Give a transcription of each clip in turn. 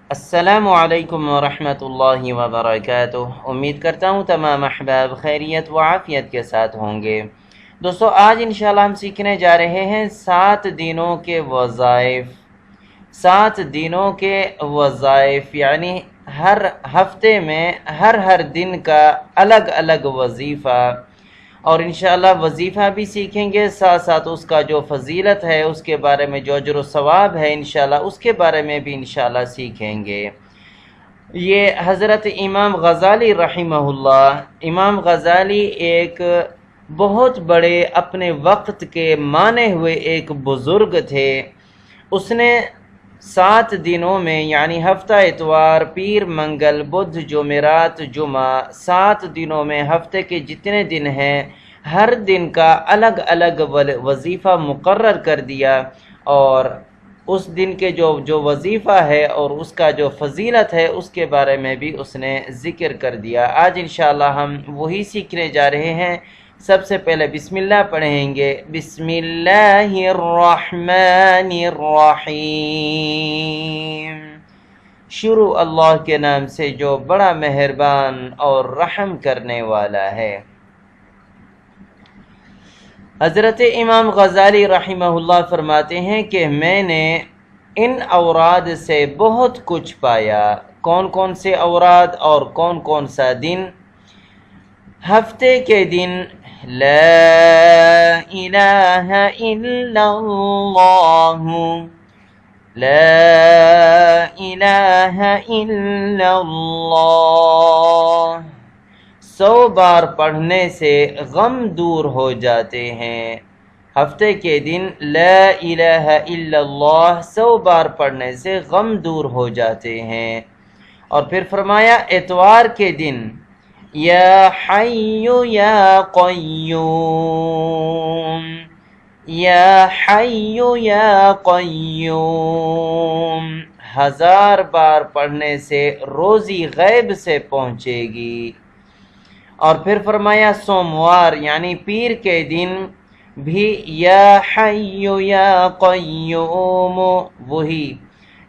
السلام علیکم ورحمۃ اللہ وبرکاتہ۔ امید کرتا ہوں تمام احباب خیریت و عافیت کے ساتھ ہوں گے۔ دوستو، آج انشاءاللہ ہم سیکھنے جا رہے ہیں 7 دنوں کے وظائف۔ 7 دنوں کے وظائف یعنی ہر ہفتے میں ہر دن کا الگ الگ وظیفہ، اور انشاءاللہ وظیفہ بھی سیکھیں گے، ساتھ ساتھ اس کا جو فضیلت ہے، اس کے بارے میں جو اجر و ثواب ہے انشاءاللہ اس کے بارے میں بھی انشاءاللہ سیکھیں گے۔ یہ حضرت امام غزالی رحمہ اللہ، امام غزالی ایک بہت بڑے اپنے وقت کے مانے ہوئے ایک بزرگ تھے۔ اس نے 7 دنوں میں یعنی ہفتہ اتوار، پیر، منگل، بدھ، جمعرات، جمعہ، 7 دنوں میں ہفتے کے جتنے دن ہیں ہر دن کا الگ الگ وظیفہ مقرر کر دیا، اور اس دن کے جو وظیفہ ہے اور اس کا جو فضیلت ہے اس کے بارے میں بھی اس نے ذکر کر دیا۔ آج انشاءاللہ ہم وہی سیکھنے جا رہے ہیں۔ سب سے پہلے بسم اللہ پڑھیں گے۔ بسم اللہ الرحمن الرحیم۔ شروع اللہ کے نام سے جو بڑا مہربان اور رحم کرنے والا ہے۔ حضرت امام غزالی رحمہ اللہ فرماتے ہیں کہ میں نے ان اوراد سے بہت کچھ پایا۔ کون کون سے اوراد اور کون کون سا دن؟ ہفتے کے دن لا الہ الا اللہ، لا الہ الا اللہ 100 بار پڑھنے سے غم دور ہو جاتے ہیں۔ ہفتے کے دن لا الہ الا اللہ 100 بار پڑھنے سے غم دور ہو جاتے ہیں۔ اور پھر فرمایا اتوار کے دن یا حی یا قیوم، یا حی یا قیوم 1000 بار پڑھنے سے روزی غیب سے پہنچے گی۔ اور پھر فرمایا سوموار یعنی پیر کے دن بھی یا حی یا قیوم، وہی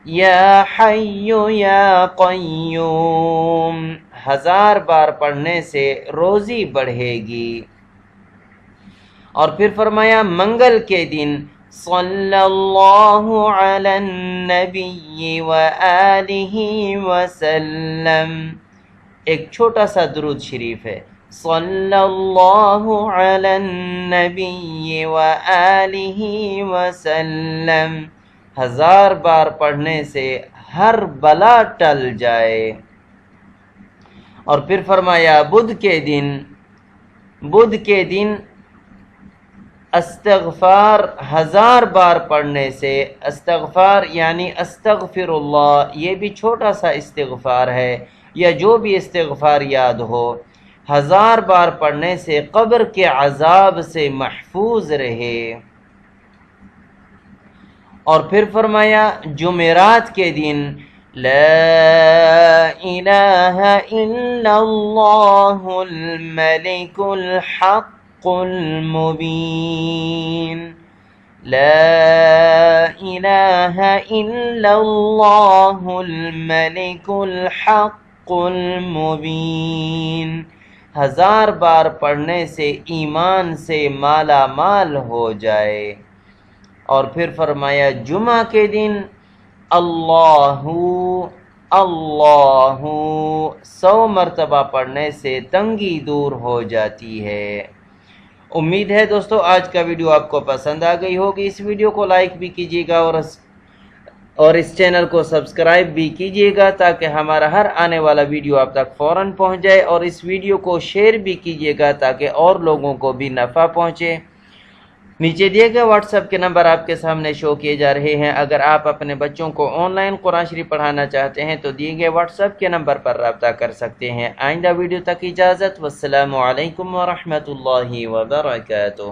یا حی یا قیوم 1000 بار پڑھنے سے روزی بڑھے گی۔ اور پھر فرمایا منگل کے دن صلی اللہ علی النبی وآلہ وسلم، ایک چھوٹا سا درود شریف ہے، صلی اللہ علی النبی وآلہ وسلم 1000 بار پڑھنے سے ہر بلا ٹل جائے۔ اور پھر فرمایا بدھ کے دن استغفار 1000 بار پڑھنے سے، استغفار یعنی استغفر اللہ، یہ بھی چھوٹا سا استغفار ہے، یا جو بھی استغفار یاد ہو 1000 بار پڑھنے سے قبر کے عذاب سے محفوظ رہے۔ اور پھر فرمایا جمعرات کے دن لا الہ الا اللہ الملک الحق المبین، لا الہ الا اللہ الملک الحق المبین 1000 بار پڑھنے سے ایمان سے مالا مال ہو جائے۔ اور پھر فرمایا جمعہ کے دن اللہ اللہ 100 مرتبہ پڑھنے سے تنگی دور ہو جاتی ہے۔ امید ہے دوستو آج کا ویڈیو آپ کو پسند آ گئی ہوگی۔ اس ویڈیو کو لائک بھی کیجیے گا اور اس چینل کو سبسکرائب بھی کیجیے گا تاکہ ہمارا ہر آنے والا ویڈیو آپ تک فوراً پہنچ جائے، اور اس ویڈیو کو شیئر بھی کیجیے گا تاکہ اور لوگوں کو بھی نفع پہنچے۔ نیچے دیے گئے واٹس ایپ کے نمبر آپ کے سامنے شو کیے جا رہے ہیں۔ اگر آپ اپنے بچوں کو آن لائن قرآن شریف پڑھانا چاہتے ہیں تو دیے گئے واٹس ایپ کے نمبر پر رابطہ کر سکتے ہیں۔ آئندہ ویڈیو تک اجازت، والسلام علیکم ورحمۃ اللہ وبرکاتہ۔